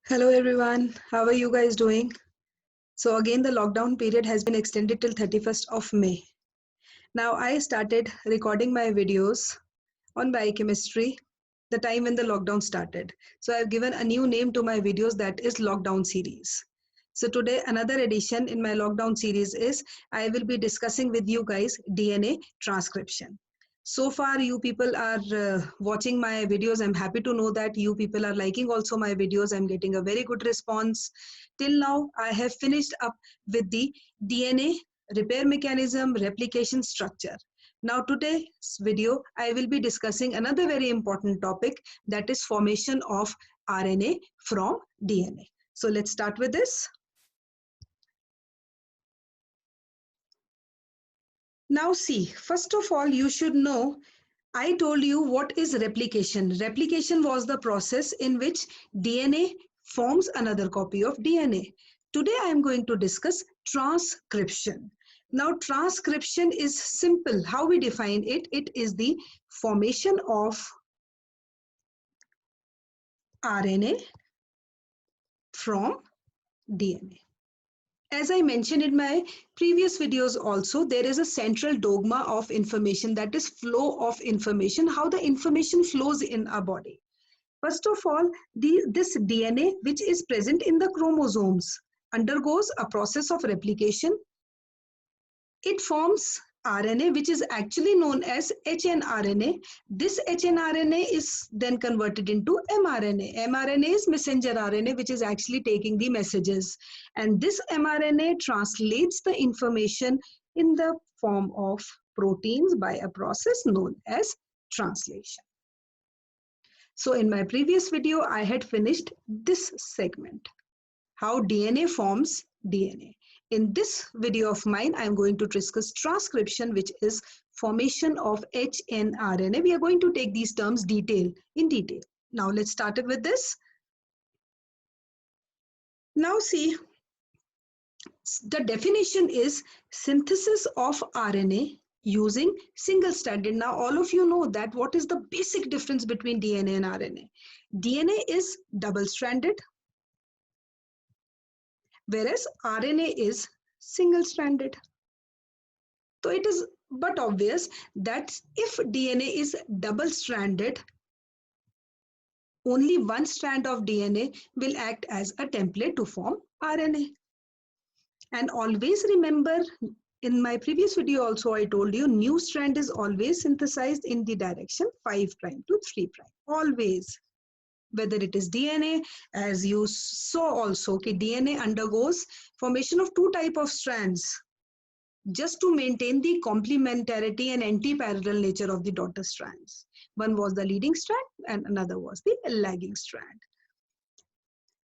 Hello everyone, how are you guys doing? So again the lockdown period has been extended till 31st of May. Now I started recording my videos on biochemistry the time when the lockdown started. So I've given a new name to my videos, that is lockdown series. So today another edition in my lockdown series is I will be discussing with you guys DNA transcription. So far you people are watching my videos. I'm happy to know that you people are liking also my videos. I'm getting a very good response. Till now I have finished up with the DNA repair mechanism, replication structure. Now today's video I will be discussing another very important topic, that is formation of RNA from DNA. So let's start with this. Now see, first of all you should know, I told you what is replication. Replication was the process in which DNA forms another copy of DNA. Today I am going to discuss transcription. Now transcription is simple. How we define it? It is the formation of RNA from DNA. As I mentioned in my previous videos also, there is a central dogma of information, that is flow of information, how the information flows in our body. First of all, this DNA which is present in the chromosomes undergoes a process of replication. It forms RNA which is actually known as hnRNA. This hnRNA is then converted into mRNA. mRNA is messenger RNA which is actually taking the messages, and this mRNA translates the information in the form of proteins by a process known as translation. So in my previous video, I had finished this segment, how DNA forms DNA. In this video of mine, I am going to discuss transcription, which is formation of hnRNA. We are going to take these terms in detail. Now let's start it with this. Now see, the definition is synthesis of RNA using single stranded. Now all of you know that what is the basic difference between DNA and RNA. DNA is double stranded, whereas RNA is single stranded. So it is but obvious that if DNA is double stranded, only one strand of DNA will act as a template to form RNA. And always remember, in my previous video also I told you, new strand is always synthesized in the direction 5' to 3'. Always. Whether it is DNA, as you saw also, okay, DNA undergoes formation of two types of strands just to maintain the complementarity and anti-parallel nature of the daughter strands. One was the leading strand and another was the lagging strand.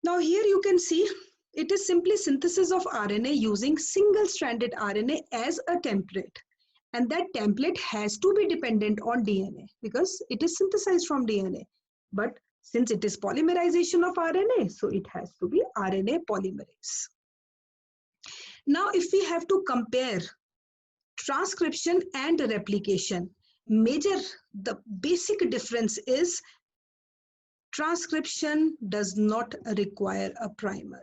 Now here you can see it is simply synthesis of RNA using single-stranded RNA as a template. And that template has to be dependent on DNA because it is synthesized from DNA. But since it is polymerization of RNA, so it has to be RNA polymerase. Now, if we have to compare transcription and replication, the basic difference is transcription does not require a primer,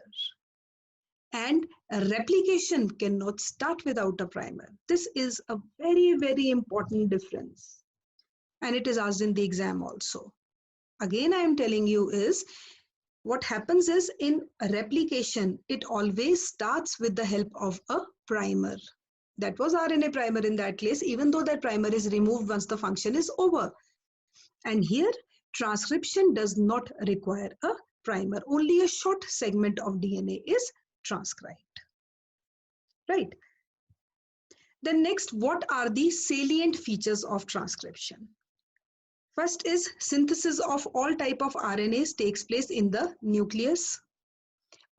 and a replication cannot start without a primer. This is a very, very important difference, and it is asked in the exam also. Again, I am telling you is, what happens is in a replication, it always starts with the help of a primer. That was RNA primer in that case, even though that primer is removed once the function is over. And here, transcription does not require a primer. Only a short segment of DNA is transcribed. Right? Then next, what are the salient features of transcription? First is synthesis of all type of RNAs takes place in the nucleus.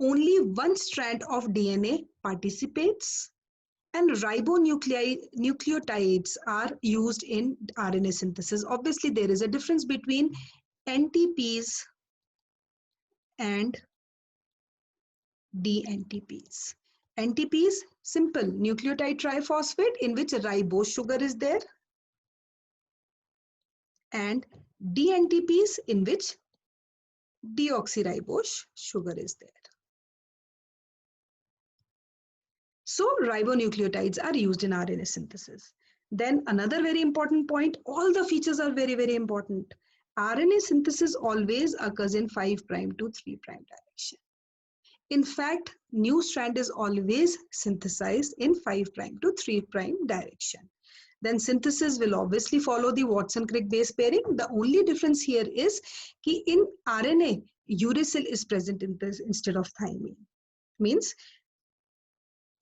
Only one strand of DNA participates, and ribonucleotides are used in RNA synthesis. Obviously, there is a difference between NTPs and DNTPs. NTPs, simple nucleotide triphosphate in which ribose sugar is there, and DNTPs in which deoxyribose sugar is there. So ribonucleotides are used in RNA synthesis. Then another very important point, all the features are very, very important. RNA synthesis always occurs in 5' to 3' direction. In fact, new strand is always synthesized in 5' to 3' direction. Then synthesis will obviously follow the Watson-Crick base pairing. The only difference here is that in RNA, uracil is present in this instead of thymine. Means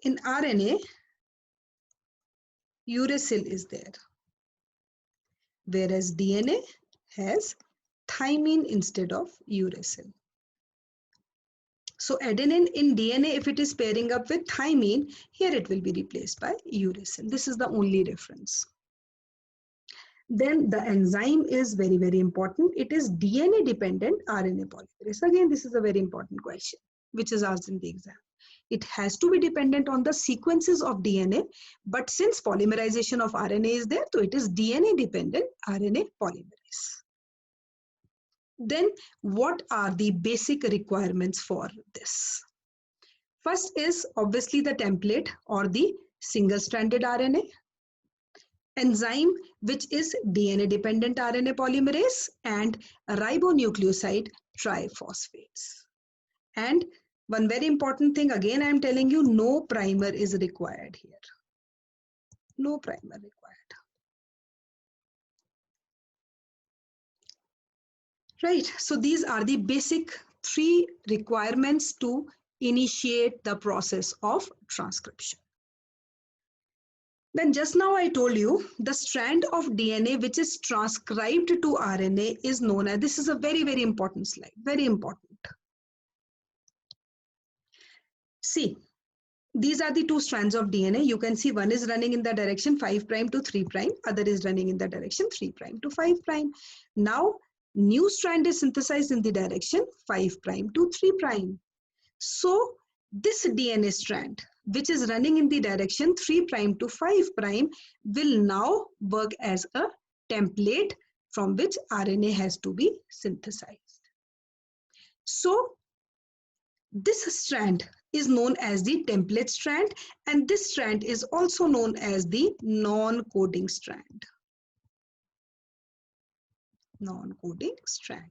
in RNA, uracil is there, whereas DNA has thymine instead of uracil. So adenine in DNA, if it is pairing up with thymine, here it will be replaced by uracil. This is the only difference. Then the enzyme is very, very important. It is DNA dependent RNA polymerase. Again, this is a very important question which is asked in the exam. It has to be dependent on the sequences of DNA, but since polymerization of RNA is there, so it is DNA dependent RNA polymerase. Then what are the basic requirements for this? First is obviously the template or the single-stranded RNA. Enzyme, which is DNA dependent RNA polymerase, and ribonucleoside triphosphates. And one very important thing, again I am telling you, no primer is required here. No primer required. Right, so these are the basic 3 requirements to initiate the process of transcription. Then just now I told you the strand of DNA which is transcribed to RNA is known as, this is a very, very important slide, very important. See, these are the 2 strands of DNA. You can see one is running in the direction 5' to 3', other is running in the direction 3' to 5'. Now, new strand is synthesized in the direction 5' to 3'. So, this DNA strand, which is running in the direction 3' to 5', will now work as a template from which RNA has to be synthesized. So, this strand is known as the template strand, and this strand is also known as the non-coding strand. Non-coding strand.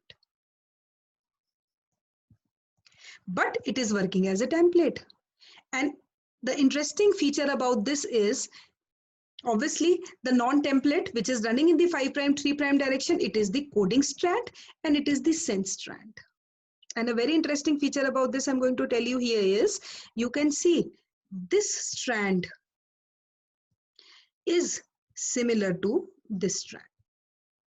But it is working as a template. And the interesting feature about this is, obviously, the non-template, which is running in the 5', 3' direction, it is the coding strand and it is the sense strand. And a very interesting feature about this I'm going to tell you here is, you can see this strand is similar to this strand.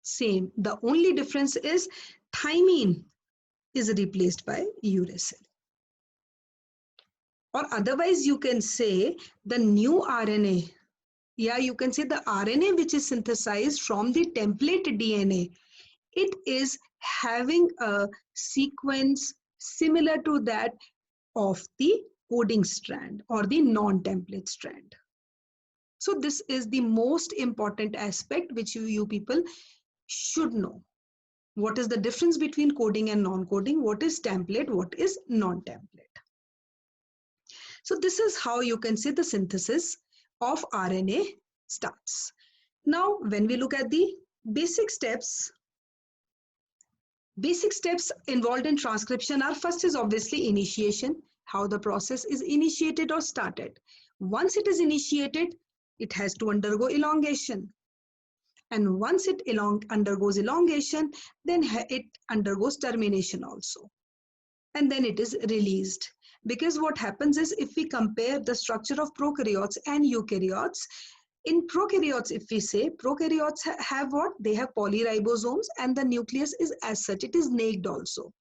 Same. The only difference is thymine is replaced by uracil. Or otherwise you can say the new RNA, yeah, you can say the RNA which is synthesized from the template DNA, it is having a sequence similar to that of the coding strand or the non-template strand. So this is the most important aspect which you people should know. What is the difference between coding and non-coding? What is template? What is non-template? So this is how you can say the synthesis of RNA starts. Now, when we look at the basic steps involved in transcription are, first is obviously initiation, how the process is initiated or started. Once it is initiated, it has to undergo elongation. And once it undergoes elongation, then it undergoes termination also. And then it is released. Because what happens is, if we compare the structure of prokaryotes and eukaryotes, in prokaryotes, if we say, prokaryotes have what? They have polyribosomes and the nucleus is as such, it is naked also.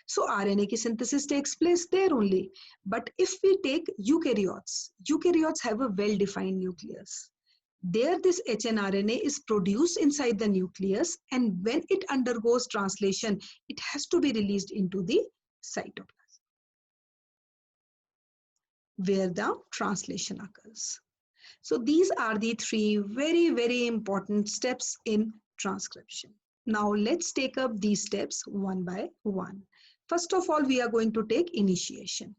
So RNA ki synthesis takes place there only. But if we take eukaryotes have a well-defined nucleus. There this hnRNA is produced inside the nucleus, and when it undergoes translation, it has to be released into the cytoplasm, where the translation occurs. So these are the 3 very, very important steps in transcription. Now let's take up these steps one by one. First of all, we are going to take initiation.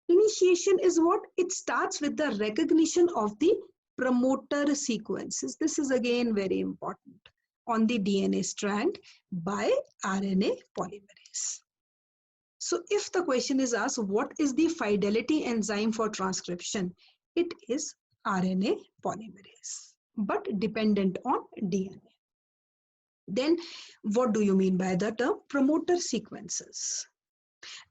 Initiation is what? It starts with the recognition of the promoter sequences. This is again very important on the DNA strand by RNA polymerase. So if the question is asked, what is the fidelity enzyme for transcription? It is RNA polymerase, but dependent on DNA. Then what do you mean by the term promoter sequences?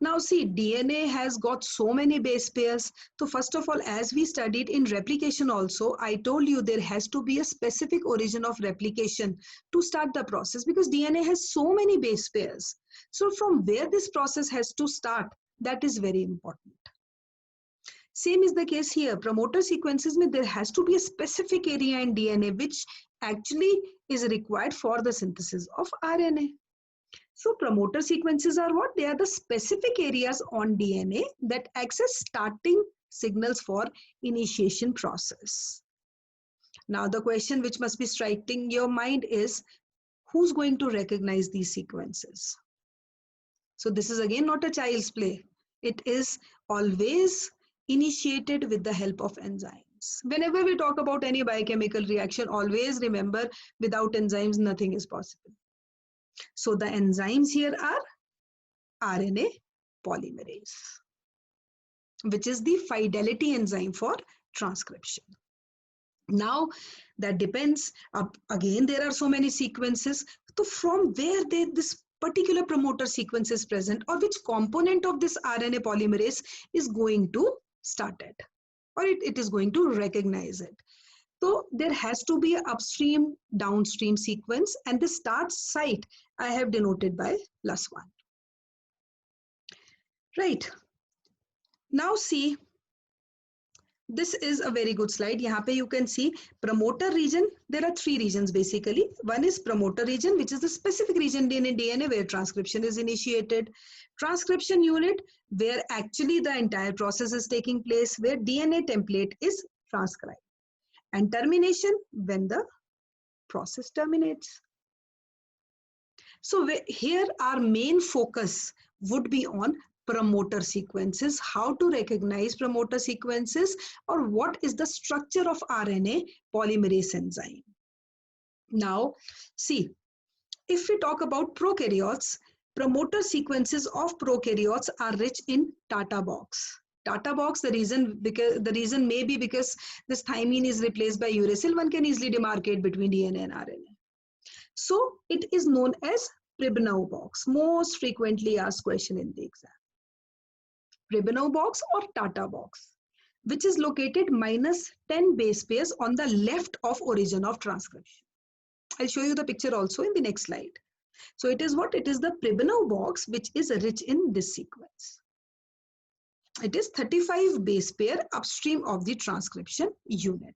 Now see, DNA has got so many base pairs. So first of all, as we studied in replication also, I told you there has to be a specific origin of replication to start the process, because DNA has so many base pairs. So from where this process has to start, that is very important. Same is the case here. Promoter sequences mean there has to be a specific area in DNA which actually is required for the synthesis of RNA. So promoter sequences are what? They are the specific areas on DNA that acts as starting signals for initiation process. Now the question which must be striking your mind is, who's going to recognize these sequences? So this is again not a child's play. It is always initiated with the help of enzymes. Whenever we talk about any biochemical reaction, always remember, without enzymes, nothing is possible. So the enzymes here are RNA polymerase, which is the fidelity enzyme for transcription. Now that depends, again there are so many sequences. So from where this particular promoter sequence is present, or which component of this RNA polymerase is going to start it, or it is going to recognize it. So there has to be an upstream downstream sequence, and the start site I have denoted by +1. Right. Now see, this is a very good slide. Here you can see promoter region. There are 3 regions basically. One is promoter region, which is the specific region in DNA where transcription is initiated. Transcription unit, where actually the entire process is taking place, where DNA template is transcribed. And termination, when the process terminates. So here our main focus would be on promoter sequences, how to recognize promoter sequences, or what is the structure of RNA polymerase enzyme. Now, see, if we talk about prokaryotes, promoter sequences of prokaryotes are rich in Tata box. Tata box, the reason may be because this thymine is replaced by uracil. One can easily demarcate between DNA and RNA. So it is known as Pribnow box. Most frequently asked question in the exam. Pribnow box or Tata box, which is located -10 base pairs on the left of origin of transcription. I'll show you the picture also in the next slide. So it is what? It is the Pribnow box which is rich in this sequence. It is 35 base pair upstream of the transcription unit.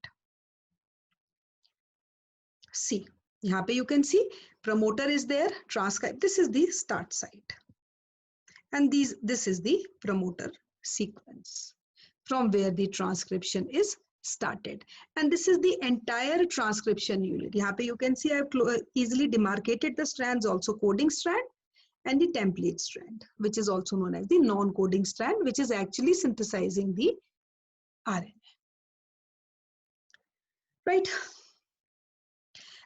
See, here you can see promoter is there, transcribe. This is the start site. And this is the promoter sequence from where the transcription is started. And this is the entire transcription unit. Here you can see I have easily demarcated the strands, also coding strand and the template strand, which is also known as the non-coding strand, which is actually synthesizing the RNA. Right?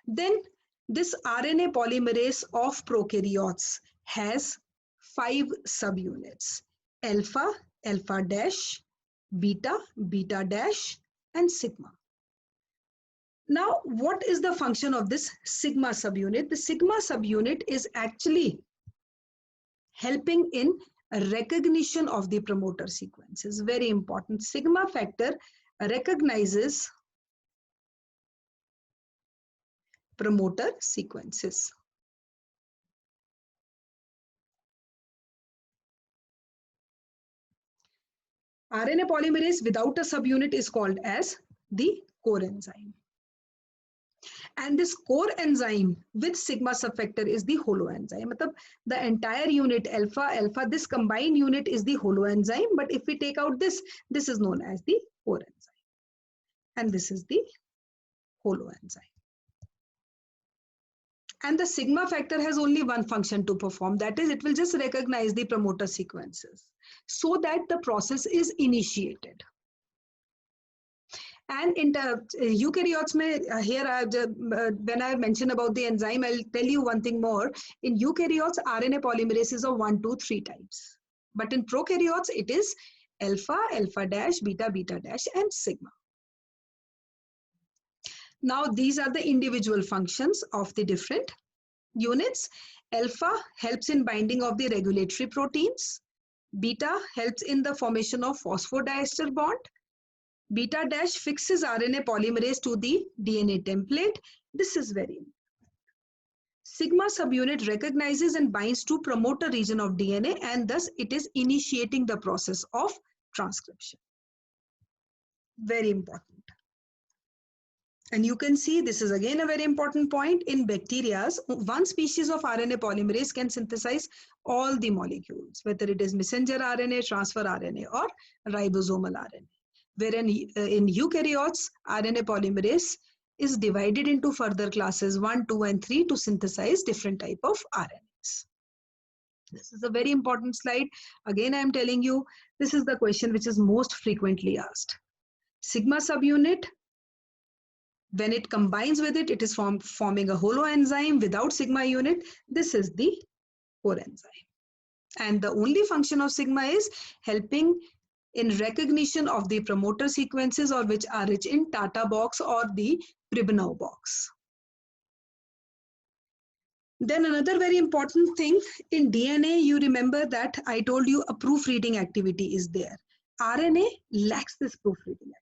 Then this RNA polymerase of prokaryotes has 5 subunits: alpha, alpha dash, beta, beta dash, and sigma. Now, what is the function of this sigma subunit? The sigma subunit is actually helping in recognition of the promoter sequences. Very important. Sigma factor recognizes promoter sequences. RNA polymerase without a subunit is called as the core enzyme. And this core enzyme with sigma subfactor is the holoenzyme. The entire unit alpha, alpha, this combined unit is the holoenzyme. But if we take out this is known as the core enzyme. And this is the holoenzyme. And the sigma factor has only one function to perform, that is it will just recognize the promoter sequences so that the process is initiated. And in the eukaryotes, here when I mention about the enzyme, I'll tell you one thing more. In eukaryotes, RNA polymerase is of 1, 2, 3 types. But in prokaryotes, it is alpha, alpha dash, beta, beta dash, and sigma. Now, these are the individual functions of the different units. Alpha helps in binding of the regulatory proteins. Beta helps in the formation of phosphodiester bond. Beta dash fixes RNA polymerase to the DNA template. This is very important. Sigma subunit recognizes and binds to promoter region of DNA, and thus it is initiating the process of transcription. Very important. And you can see this is again a very important point. In bacteria, one species of RNA polymerase can synthesize all the molecules, whether it is messenger RNA, transfer RNA, or ribosomal RNA. Wherein in eukaryotes, RNA polymerase is divided into further classes 1, 2, and 3 to synthesize different type of RNAs. This is a very important slide. Again, I am telling you, this is the question which is most frequently asked. Sigma subunit, when it combines with it, it is forming a holoenzyme without sigma unit. This is the coenzyme. And the only function of sigma is helping in recognition of the promoter sequences, or which are rich in Tata box or the Pribnow box. Then another very important thing in DNA, you remember that I told you a proofreading activity is there. RNA lacks this proofreading activity.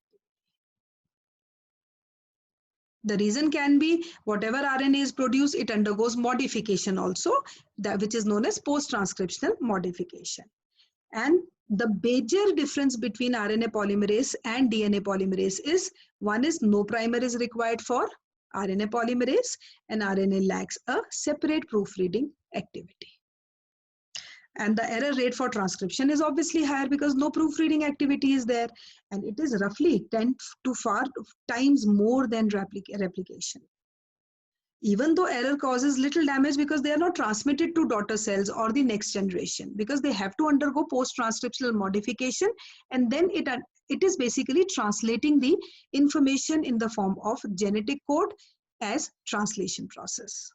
The reason can be whatever RNA is produced, it undergoes modification also, that which is known as post-transcriptional modification. And the major difference between RNA polymerase and DNA polymerase is, one is no primer is required for RNA polymerase, and RNA lacks a separate proofreading activity. And the error rate for transcription is obviously higher because no proofreading activity is there, and it is roughly 10 to 4 times more than replication. Even though error causes little damage because they are not transmitted to daughter cells or the next generation, because they have to undergo post-transcriptional modification, and then it is basically translating the information in the form of genetic code as translation process.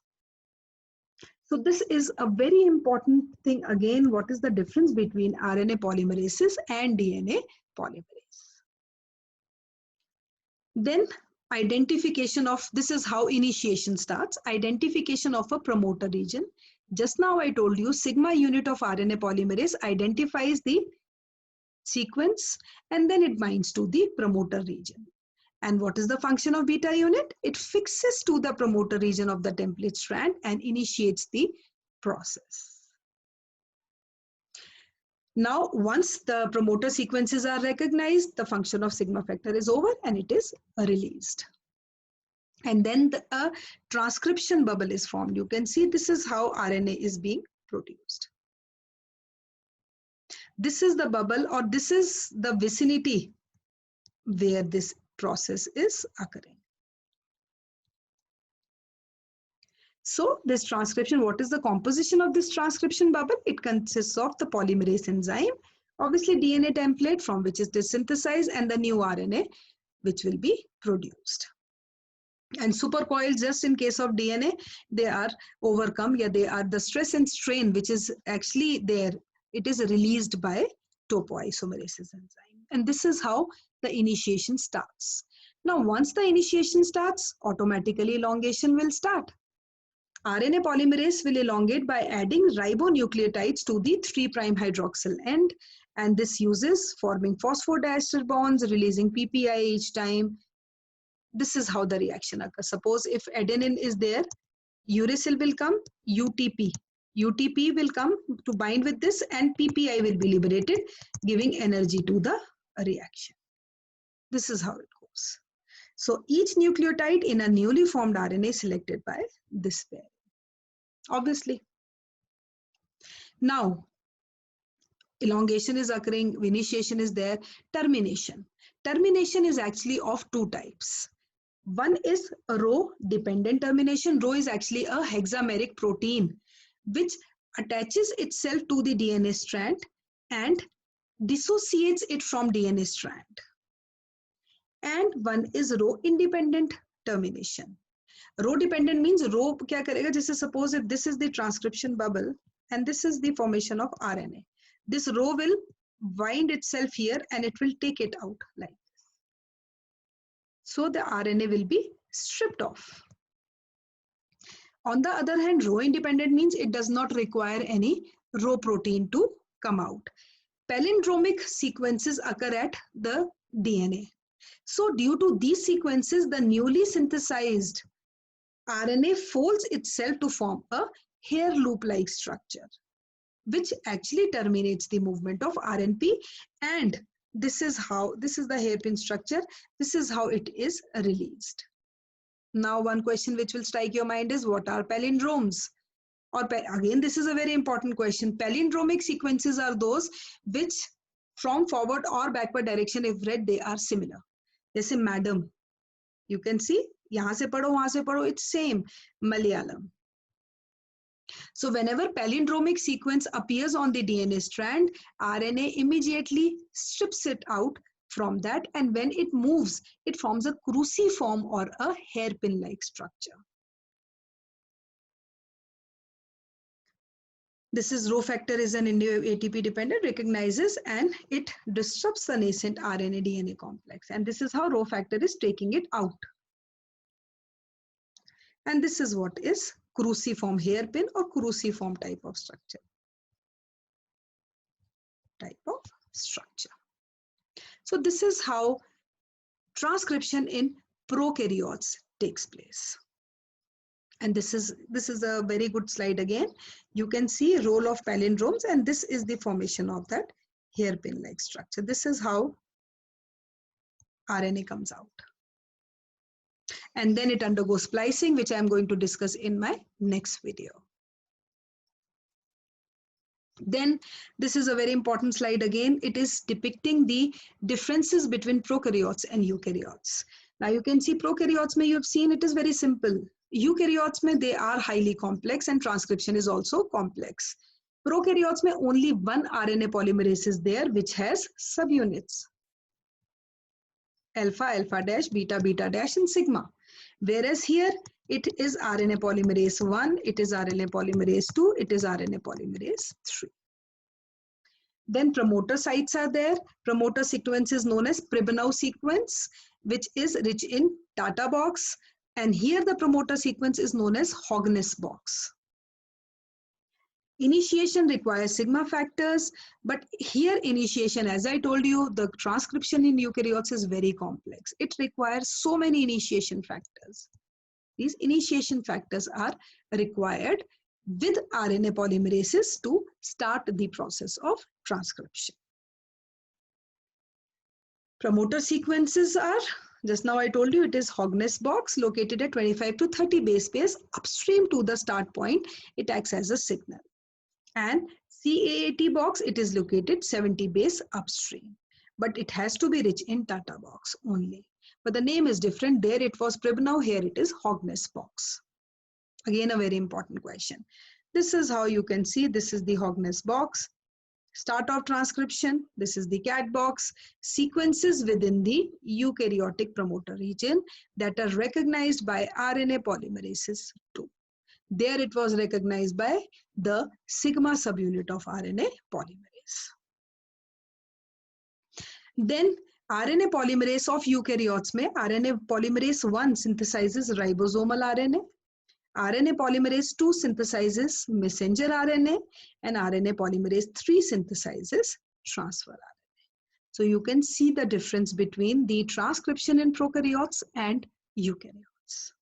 So this is a very important thing. Again, what is the difference between RNA polymerases and DNA polymerase? Then identification of, this is how initiation starts, identification of a promoter region. Just now I told you sigma unit of RNA polymerase identifies the sequence and then it binds to the promoter region. And what is the function of beta unit? It fixes to the promoter region of the template strand and initiates the process. Now, once the promoter sequences are recognized, the function of sigma factor is over and it is released. And then a transcription bubble is formed. You can see this is how RNA is being produced. This is the bubble, or this is the vicinity where this process is occurring. So this transcription, what is the composition of this transcription bubble? It consists of the polymerase enzyme, obviously DNA template from which it is synthesized, and the new RNA which will be produced. And supercoils, just in case of DNA, they are overcome, they are the stress and strain which is actually there. It is released by topoisomerase enzyme. And this is how the initiation starts. Now, once the initiation starts, automatically elongation will start. RNA polymerase will elongate by adding ribonucleotides to the 3' hydroxyl end, and this uses forming phosphodiester bonds, releasing PPI each time. This is how the reaction occurs. Suppose if adenine is there, uracil will come, UTP. UTP will come to bind with this and PPI will be liberated, giving energy to the reaction. This is how it goes. So each nucleotide in a newly formed RNA is selected by this pair. Obviously. Now, elongation is occurring, initiation is there, termination. Termination is actually of two types. One is rho dependent termination. Rho is actually a hexameric protein which attaches itself to the DNA strand and dissociates it from DNA strand. And one is rho independent termination. Rho dependent means rho क्या करेगा, जैसे suppose if this is the transcription bubble and this is the formation of RNA. This rho will bind itself here and it will take it out like this. So the RNA will be stripped off. On the other hand, rho independent means it does not require any rho protein to come out. Palindromic sequences occur at the DNA. So due to these sequences, the newly synthesized RNA folds itself to form a hair loop-like structure, which actually terminates the movement of RNP. And this is the hairpin structure. This is how it is released. Now, one question which will strike your mind is, what are palindromes? Or again, this is a very important question. Palindromic sequences are those which from forward or backward direction, if read, they are similar. जैसे madam, you can see, यहाँ से पढ़ो, वहाँ से पढ़ो, it's same. Malayalam. So whenever palindromic sequence appears on the DNA strand, RNA immediately strips it out from that, and when it moves, it forms a cruciform or a hairpin-like structure. This is rho factor is an ATP dependent, recognizes and it disrupts the nascent RNA DNA complex. And this is how rho factor is taking it out. And this is what is cruciform hairpin or cruciform type of structure. So this is how transcription in prokaryotes takes place. And this is a very good slide again. You can see role of palindromes, and this is the formation of that hairpin-like structure. This is how RNA comes out. And then it undergoes splicing, which I am going to discuss in my next video. Then this is a very important slide again. It is depicting the differences between prokaryotes and eukaryotes. Now you can see prokaryotes, you have seen it is very simple. Eukaryotes, they are highly complex and transcription is also complex. Prokaryotes, only one RNA polymerase is there which has subunits. Alpha, alpha dash, beta, beta dash, and sigma. Whereas here it is RNA polymerase 1, it is RNA polymerase 2, it is RNA polymerase 3. Then promoter sites are there. Promoter sequence is known as Pribnow sequence, which is rich in Tata box. And here the promoter sequence is known as Hogness box. Initiation requires sigma factors, but here initiation, as I told you, the transcription in eukaryotes is very complex. It requires so many initiation factors. These initiation factors are required with RNA polymerases to start the process of transcription. Promoter sequences are, just now I told you, it is Hogness box located at 25 to 30 base pairs upstream to the start point. It acts as a signal. And CAAT box, it is located 70 base upstream, but it has to be rich in Tata box only. But the name is different. There it was Pribnow, here it is Hogness box. Again, a very important question. This is how you can see, this is the Hogness box. Start of transcription, this is the CAT box. Sequences within the eukaryotic promoter region that are recognized by RNA polymerases 2. There it was recognized by the sigma subunit of RNA polymerase. Then RNA polymerase of eukaryotes में RNA polymerase 1 synthesizes ribosomal RNA. RNA polymerase 2 synthesizes messenger RNA, and RNA polymerase 3 synthesizes transfer RNA. So you can see the difference between the transcription in prokaryotes and eukaryotes.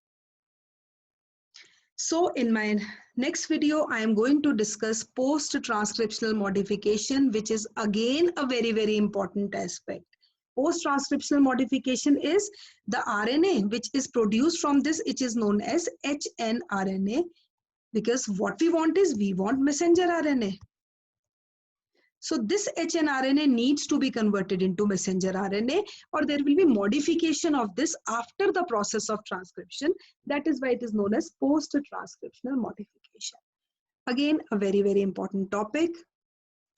So in my next video, I am going to discuss post-transcriptional modification, which is again a very, very important aspect. Post-transcriptional modification is the RNA which is produced from this, which is known as hnRNA, because what we want is, we want messenger RNA. So this hnRNA needs to be converted into messenger RNA, or there will be modification of this after the process of transcription. That is why it is known as post-transcriptional modification. Again, a very, very important topic.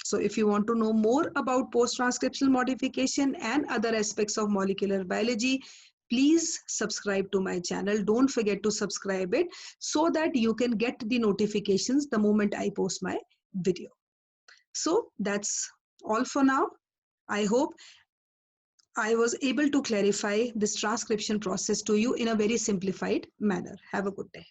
So if you want to know more about post-transcriptional modification and other aspects of molecular biology, please subscribe to my channel. Don't forget to subscribe it so that you can get the notifications the moment I post my video. So that's all for now. I hope I was able to clarify this transcription process to you in a very simplified manner. Have a good day.